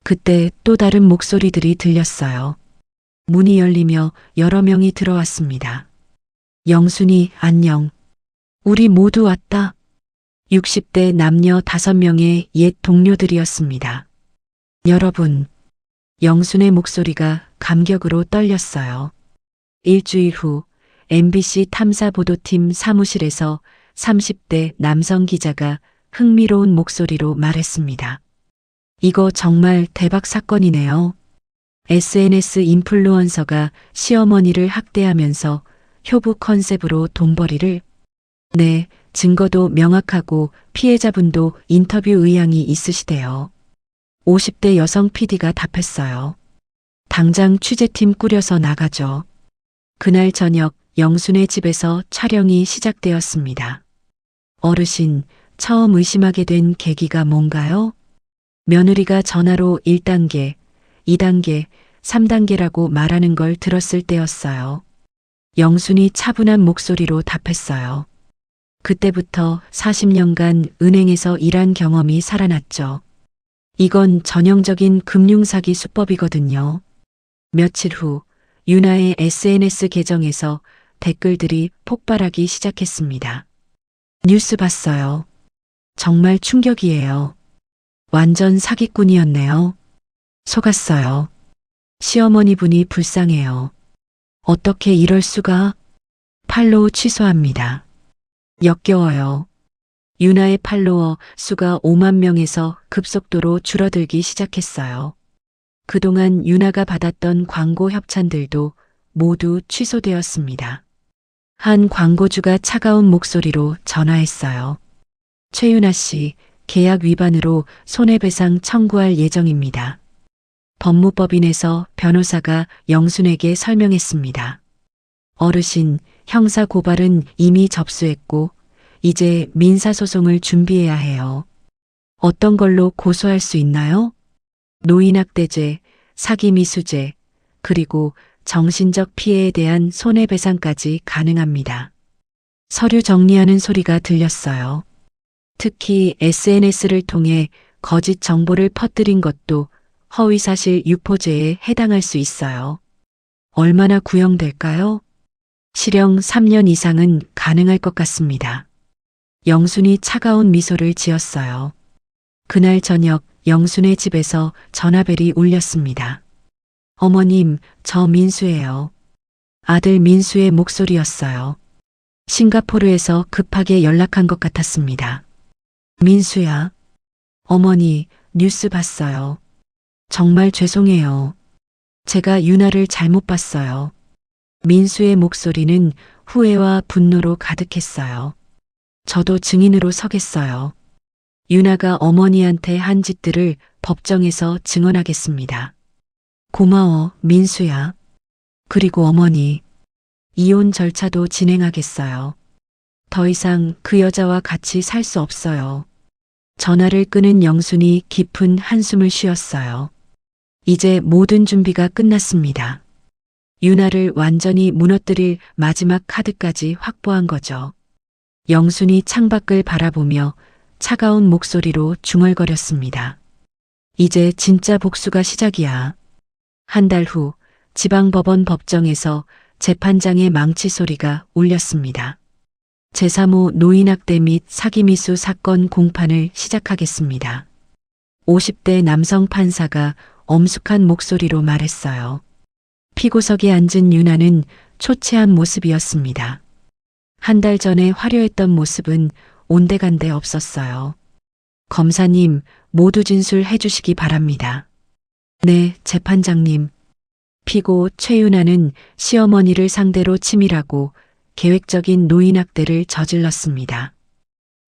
A: 그때 또 다른 목소리들이 들렸어요. 문이 열리며 여러 명이 들어왔습니다. 영순이, 안녕. 우리 모두 왔다. 60대 남녀 5명의 옛 동료들이었습니다. 여러분, 영순의 목소리가 감격으로 떨렸어요. 일주일 후 MBC 탐사보도팀 사무실에서 30대 남성 기자가 흥미로운 목소리로 말했습니다. 이거 정말 대박 사건이네요. SNS 인플루언서가 시어머니를 학대하면서 효부 컨셉으로 돈벌이를. 네, 증거도 명확하고 피해자분도 인터뷰 의향이 있으시대요. 50대 여성 PD가 답했어요. 당장 취재팀 꾸려서 나가죠. 그날 저녁 영순의 집에서 촬영이 시작되었습니다. 어르신, 처음 의심하게 된 계기가 뭔가요? 며느리가 전화로 1단계, 2단계, 3단계라고 말하는 걸 들었을 때였어요. 영순이 차분한 목소리로 답했어요. 그때부터 40년간 은행에서 일한 경험이 살아났죠. 이건 전형적인 금융사기 수법이거든요. 며칠 후 유나의 SNS 계정에서 댓글들이 폭발하기 시작했습니다. 뉴스 봤어요. 정말 충격이에요. 완전 사기꾼이었네요. 속았어요. 시어머니 분이 불쌍해요. 어떻게 이럴 수가? 팔로우 취소합니다. 역겨워요. 유나의 팔로워 수가 5만 명에서 급속도로 줄어들기 시작했어요. 그동안 유나가 받았던 광고 협찬들도 모두 취소되었습니다. 한 광고주가 차가운 목소리로 전화했어요. 최유나 씨, 계약 위반으로 손해배상 청구할 예정입니다. 법무법인에서 변호사가 영순에게 설명했습니다. 어르신, 형사 고발은 이미 접수했고 이제 민사소송을 준비해야 해요. 어떤 걸로 고소할 수 있나요? 노인학대죄, 사기미수죄, 그리고 정신적 피해에 대한 손해배상까지 가능합니다. 서류 정리하는 소리가 들렸어요. 특히 SNS를 통해 거짓 정보를 퍼뜨린 것도 허위사실 유포죄에 해당할 수 있어요. 얼마나 구형될까요? 실형 3년 이상은 가능할 것 같습니다. 영순이 차가운 미소를 지었어요. 그날 저녁 영순의 집에서 전화벨이 울렸습니다. 어머님, 저 민수예요. 아들 민수의 목소리였어요. 싱가포르에서 급하게 연락한 것 같았습니다. 민수야. 어머니, 뉴스 봤어요. 정말 죄송해요. 제가 유나를 잘못 봤어요. 민수의 목소리는 후회와 분노로 가득했어요. 저도 증인으로 서겠어요. 유나가 어머니한테 한 짓들을 법정에서 증언하겠습니다. 고마워, 민수야. 그리고 어머니, 이혼 절차도 진행하겠어요. 더 이상 그 여자와 같이 살 수 없어요. 전화를 끊은 영순이 깊은 한숨을 쉬었어요. 이제 모든 준비가 끝났습니다. 유나를 완전히 무너뜨릴 마지막 카드까지 확보한 거죠. 영순이 창밖을 바라보며 차가운 목소리로 중얼거렸습니다. 이제 진짜 복수가 시작이야. 한 달 후 지방법원 법정에서 재판장의 망치 소리가 울렸습니다. 제3호 노인학대 및 사기미수 사건 공판을 시작하겠습니다. 50대 남성 판사가 엄숙한 목소리로 말했어요. 피고석에 앉은 유나는 초췌한 모습이었습니다. 한 달 전에 화려했던 모습은 온데간데 없었어요. 검사님, 모두 진술해 주시기 바랍니다. 네, 재판장님. 피고 최유나는 시어머니를 상대로 치밀하고 계획적인 노인학대를 저질렀습니다.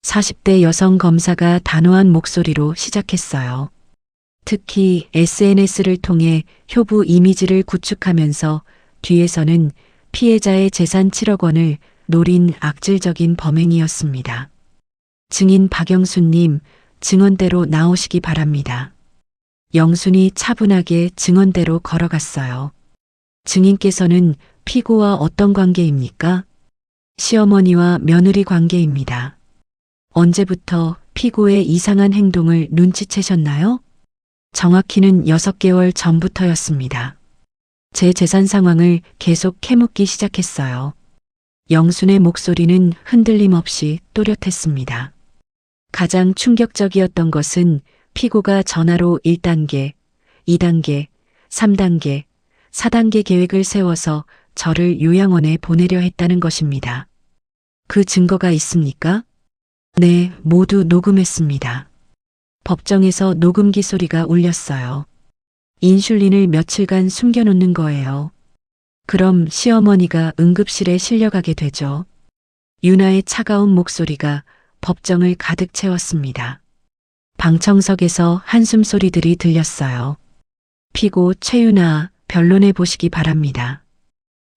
A: 40대 여성 검사가 단호한 목소리로 시작했어요. 특히 SNS를 통해 효부 이미지를 구축하면서 뒤에서는 피해자의 재산 7억 원을 노린 악질적인 범행이었습니다. 증인 박영순님, 증언대로 나오시기 바랍니다. 영순이 차분하게 증언대로 걸어갔어요. 증인께서는 피고와 어떤 관계입니까? 시어머니와 며느리 관계입니다. 언제부터 피고의 이상한 행동을 눈치채셨나요? 정확히는 6개월 전부터였습니다. 제 재산 상황을 계속 캐묻기 시작했어요. 영순의 목소리는 흔들림 없이 또렷했습니다. 가장 충격적이었던 것은 피고가 전화로 1단계, 2단계, 3단계, 4단계 계획을 세워서 저를 요양원에 보내려 했다는 것입니다. 그 증거가 있습니까? 네, 모두 녹음했습니다. 법정에서 녹음기 소리가 울렸어요. 인슐린을 며칠간 숨겨놓는 거예요. 그럼 시어머니가 응급실에 실려가게 되죠. 유나의 차가운 목소리가 법정을 가득 채웠습니다. 방청석에서 한숨 소리들이 들렸어요. 피고 최유나, 변론해 보시기 바랍니다.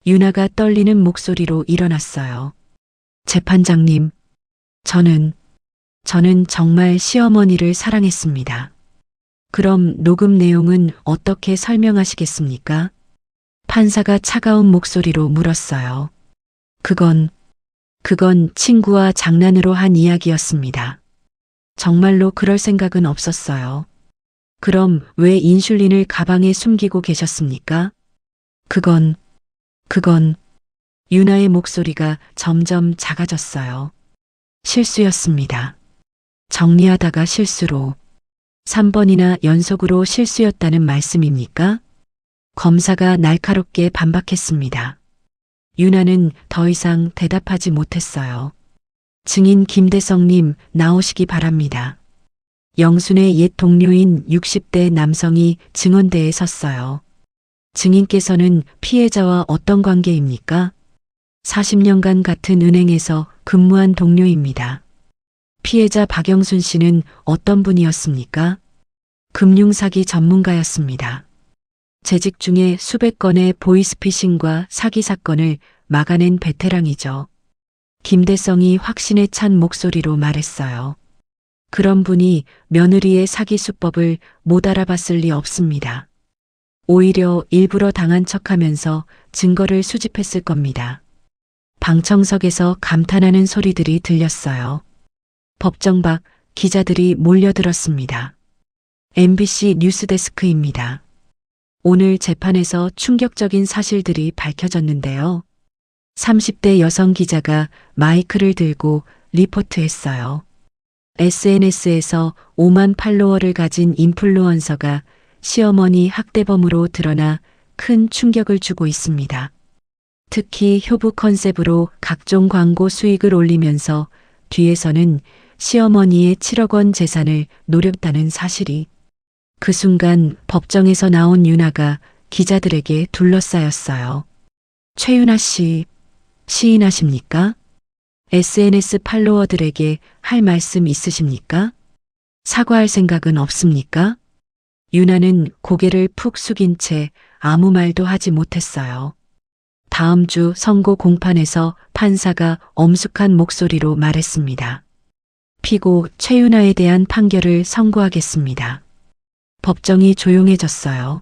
A: 유나가 떨리는 목소리로 일어났어요. 재판장님, 저는 정말 시어머니를 사랑했습니다. 그럼 녹음 내용은 어떻게 설명하시겠습니까? 판사가 차가운 목소리로 물었어요. 그건 친구와 장난으로 한 이야기였습니다. 정말로 그럴 생각은 없었어요. 그럼 왜 인슐린을 가방에 숨기고 계셨습니까? 그건 유나의 목소리가 점점 작아졌어요. 실수였습니다. 정리하다가 실수로 3번이나 연속으로 실수였다는 말씀입니까? 검사가 날카롭게 반박했습니다. 유나는 더 이상 대답하지 못했어요. 증인 김대성님 나오시기 바랍니다. 영순의 옛 동료인 60대 남성이 증언대에 섰어요. 증인께서는 피해자와 어떤 관계입니까? 40년간 같은 은행에서 근무한 동료입니다. 피해자 박영순 씨는 어떤 분이었습니까? 금융사기 전문가였습니다. 재직 중에 수백 건의 보이스피싱과 사기 사건을 막아낸 베테랑이죠. 김대성이 확신에 찬 목소리로 말했어요. 그런 분이 며느리의 사기 수법을 못 알아봤을 리 없습니다. 오히려 일부러 당한 척하면서 증거를 수집했을 겁니다. 방청석에서 감탄하는 소리들이 들렸어요. 법정 밖 기자들이 몰려들었습니다. MBC 뉴스데스크입니다. 오늘 재판에서 충격적인 사실들이 밝혀졌는데요. 30대 여성 기자가 마이크를 들고 리포트했어요. SNS에서 5만 팔로워를 가진 인플루언서가 시어머니 학대범으로 드러나 큰 충격을 주고 있습니다. 특히 효부 컨셉으로 각종 광고 수익을 올리면서 뒤에서는 시어머니의 7억 원 재산을 노렸다는 사실이 그 순간 법정에서 나온 유나가 기자들에게 둘러싸였어요. 최유나 씨, 시인하십니까? SNS 팔로워들에게 할 말씀 있으십니까? 사과할 생각은 없습니까? 유나는 고개를 푹 숙인 채 아무 말도 하지 못했어요. 다음 주 선고 공판에서 판사가 엄숙한 목소리로 말했습니다. 피고 최유나에 대한 판결을 선고하겠습니다. 법정이 조용해졌어요.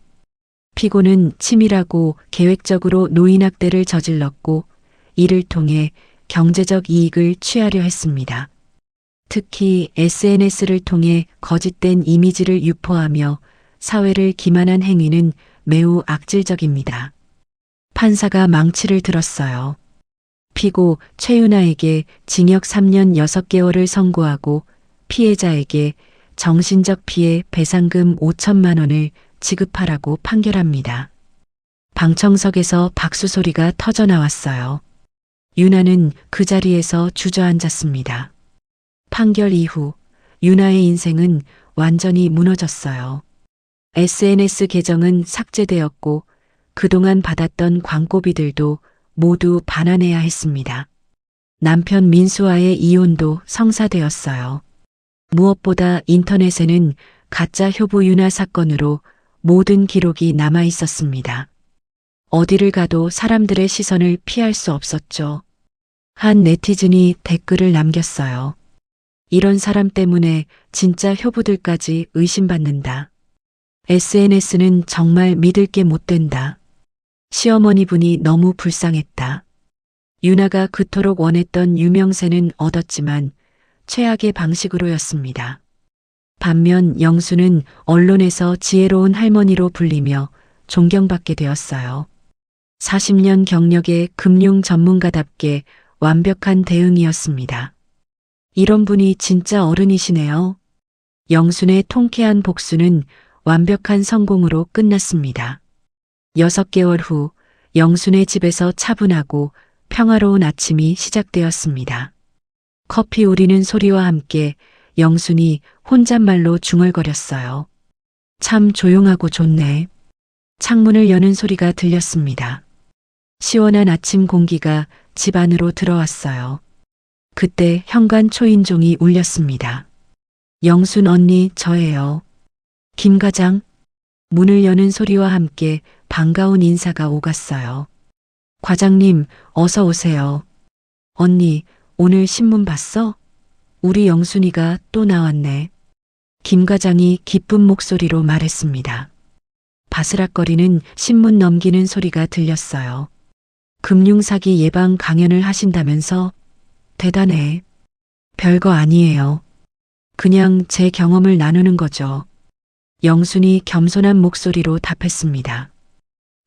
A: 피고는 치밀하고 계획적으로 노인학대를 저질렀고 이를 통해 경제적 이익을 취하려 했습니다. 특히 SNS를 통해 거짓된 이미지를 유포하며 사회를 기만한 행위는 매우 악질적입니다. 판사가 망치를 들었어요. 피고 최유나에게 징역 3년 6개월을 선고하고 피해자에게 정신적 피해 배상금 5천만 원을 지급하라고 판결합니다. 방청석에서 박수 소리가 터져 나왔어요. 유나는 그 자리에서 주저앉았습니다. 판결 이후 유나의 인생은 완전히 무너졌어요. SNS 계정은 삭제되었고 그동안 받았던 광고비들도 모두 반환해야 했습니다. 남편 민수와의 이혼도 성사되었어요. 무엇보다 인터넷에는 가짜 효부 유나 사건으로 모든 기록이 남아 있었습니다. 어디를 가도 사람들의 시선을 피할 수 없었죠. 한 네티즌이 댓글을 남겼어요. 이런 사람 때문에 진짜 효부들까지 의심받는다. SNS는 정말 믿을 게 못 된다. 시어머니 분이 너무 불쌍했다. 유나가 그토록 원했던 유명세는 얻었지만 최악의 방식으로였습니다. 반면 영수는 언론에서 지혜로운 할머니로 불리며 존경받게 되었어요. 40년 경력의 금융 전문가답게 완벽한 대응이었습니다. 이런 분이 진짜 어른이시네요. 영순의 통쾌한 복수는 완벽한 성공으로 끝났습니다. 6개월 후 영순의 집에서 차분하고 평화로운 아침이 시작되었습니다. 커피 우리는 소리와 함께 영순이 혼잣말로 중얼거렸어요. 참 조용하고 좋네. 창문을 여는 소리가 들렸습니다. 시원한 아침 공기가 집 안으로 들어왔어요. 그때 현관 초인종이 울렸습니다. 영순 언니, 저예요. 김 과장. 문을 여는 소리와 함께 반가운 인사가 오갔어요. 과장님, 어서 오세요. 언니, 오늘 신문 봤어? 우리 영순이가 또 나왔네. 김 과장이 기쁜 목소리로 말했습니다. 바스락거리는 신문 넘기는 소리가 들렸어요. 금융사기 예방 강연을 하신다면서? 대단해. 별거 아니에요. 그냥 제 경험을 나누는 거죠. 영순이 겸손한 목소리로 답했습니다.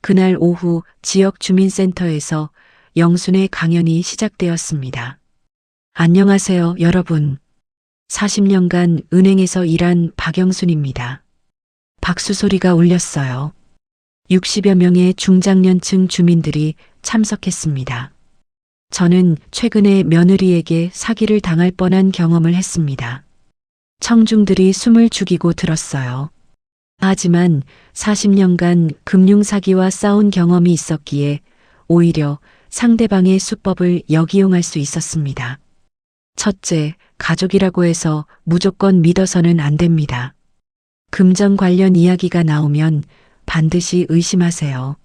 A: 그날 오후 지역 주민센터에서 영순의 강연이 시작되었습니다. 안녕하세요, 여러분. 40년간 은행에서 일한 박영순입니다. 박수 소리가 울렸어요. 60여 명의 중장년층 주민들이 참석했습니다. 저는 최근에 며느리에게 사기를 당할 뻔한 경험을 했습니다. 청중들이 숨을 죽이고 들었어요. 하지만 40년간 금융사기와 싸운 경험이 있었기에 오히려 상대방의 수법을 역이용할 수 있었습니다. 첫째, 가족이라고 해서 무조건 믿어서는 안 됩니다. 금전 관련 이야기가 나오면 반드시 의심하세요.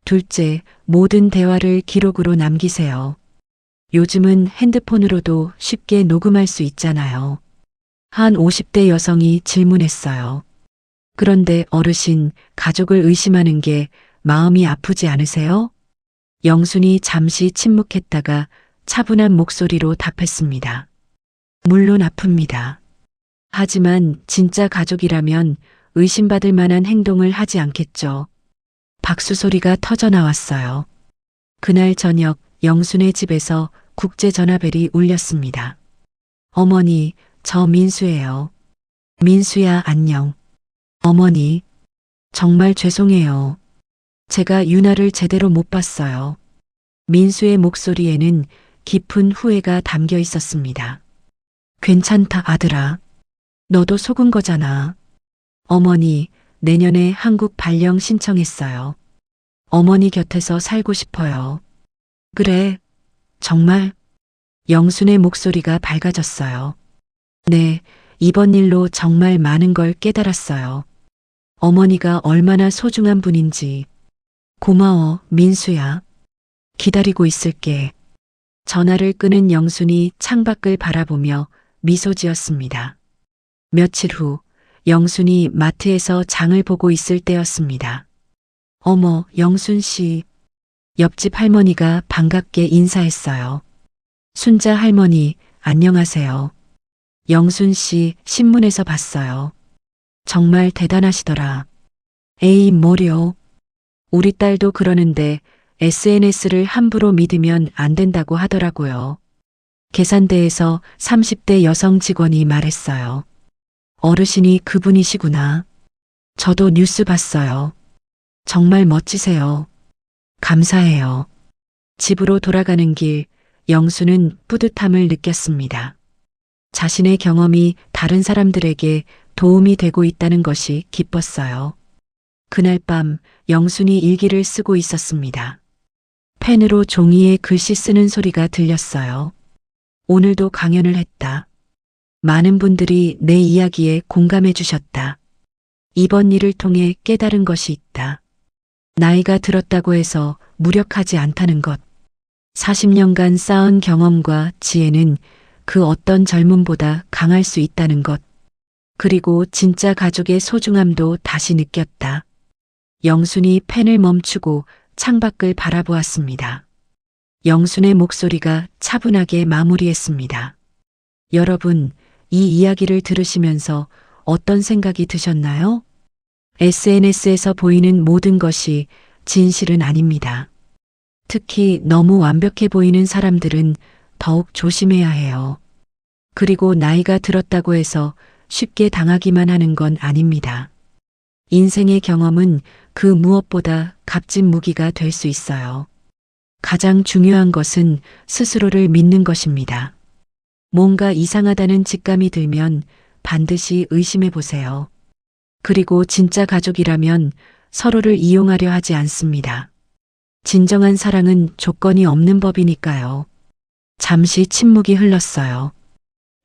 A: 둘째, 모든 대화를 기록으로 남기세요. 요즘은 핸드폰으로도 쉽게 녹음할 수 있잖아요. 한 50대 여성이 질문했어요. 그런데 어르신, 가족을 의심하는 게 마음이 아프지 않으세요? 영순이 잠시 침묵했다가 차분한 목소리로 답했습니다. 물론 아픕니다. 하지만 진짜 가족이라면 의심받을 만한 행동을 하지 않겠죠. 박수 소리가 터져 나왔어요. 그날 저녁 영순의 집에서 국제 전화벨이 울렸습니다. 어머니, 저 민수예요. 민수야, 안녕. 어머니, 정말 죄송해요. 제가 유나를 제대로 못 봤어요. 민수의 목소리에는 깊은 후회가 담겨 있었습니다. 괜찮다, 아들아. 너도 속은 거잖아. 어머니, 내년에 한국 발령 신청했어요. 어머니 곁에서 살고 싶어요. 그래, 정말? 영순의 목소리가 밝아졌어요. 네, 이번 일로 정말 많은 걸 깨달았어요. 어머니가 얼마나 소중한 분인지. 고마워, 민수야. 기다리고 있을게. 전화를 끊은 영순이 창밖을 바라보며 미소 지었습니다. 며칠 후 영순이 마트에서 장을 보고 있을 때였습니다. 어머, 영순 씨. 옆집 할머니가 반갑게 인사했어요. 순자 할머니, 안녕하세요. 영순 씨 신문에서 봤어요. 정말 대단하시더라. 에이, 뭐려. 우리 딸도 그러는데 SNS를 함부로 믿으면 안 된다고 하더라고요. 계산대에서 30대 여성 직원이 말했어요. 어르신이 그분이시구나. 저도 뉴스 봤어요. 정말 멋지세요. 감사해요. 집으로 돌아가는 길, 영수는 뿌듯함을 느꼈습니다. 자신의 경험이 다른 사람들에게 도움이 되고 있다는 것이 기뻤어요. 그날 밤 영순이 일기를 쓰고 있었습니다. 펜으로 종이에 글씨 쓰는 소리가 들렸어요. 오늘도 강연을 했다. 많은 분들이 내 이야기에 공감해 주셨다. 이번 일을 통해 깨달은 것이 있다. 나이가 들었다고 해서 무력하지 않다는 것. 40년간 쌓은 경험과 지혜는 그 어떤 젊음보다 강할 수 있다는 것. 그리고 진짜 가족의 소중함도 다시 느꼈다. 영순이 펜을 멈추고 창밖을 바라보았습니다. 영순의 목소리가 차분하게 마무리했습니다. 여러분, 이 이야기를 들으시면서 어떤 생각이 드셨나요? SNS에서 보이는 모든 것이 진실은 아닙니다. 특히 너무 완벽해 보이는 사람들은 더욱 조심해야 해요. 그리고 나이가 들었다고 해서 쉽게 당하기만 하는 건 아닙니다. 인생의 경험은 그 무엇보다 값진 무기가 될 수 있어요. 가장 중요한 것은 스스로를 믿는 것입니다. 뭔가 이상하다는 직감이 들면 반드시 의심해 보세요. 그리고 진짜 가족이라면 서로를 이용하려 하지 않습니다. 진정한 사랑은 조건이 없는 법이니까요. 잠시 침묵이 흘렀어요.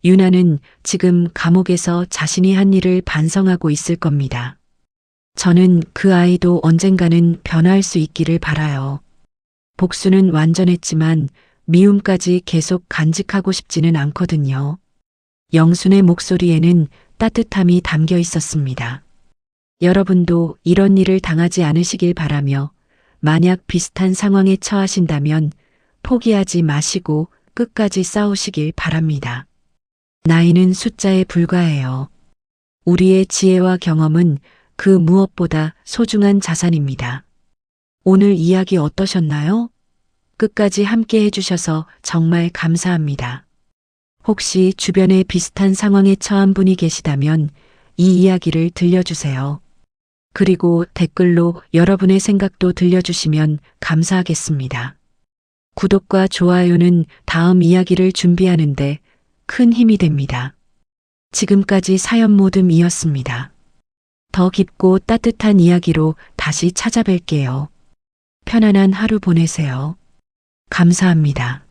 A: 유나는 지금 감옥에서 자신이 한 일을 반성하고 있을 겁니다. 저는 그 아이도 언젠가는 변화할 수 있기를 바라요. 복수는 완전했지만 미움까지 계속 간직하고 싶지는 않거든요. 영순의 목소리에는 따뜻함이 담겨 있었습니다. 여러분도 이런 일을 당하지 않으시길 바라며 만약 비슷한 상황에 처하신다면 포기하지 마시고 끝까지 싸우시길 바랍니다. 나이는 숫자에 불과해요. 우리의 지혜와 경험은 그 무엇보다 소중한 자산입니다. 오늘 이야기 어떠셨나요? 끝까지 함께 해주셔서 정말 감사합니다. 혹시 주변에 비슷한 상황에 처한 분이 계시다면 이 이야기를 들려주세요. 그리고 댓글로 여러분의 생각도 들려주시면 감사하겠습니다. 구독과 좋아요는 다음 이야기를 준비하는데 큰 힘이 됩니다. 지금까지 사연 모듬이었습니다. 더 깊고 따뜻한 이야기로 다시 찾아뵐게요. 편안한 하루 보내세요. 감사합니다.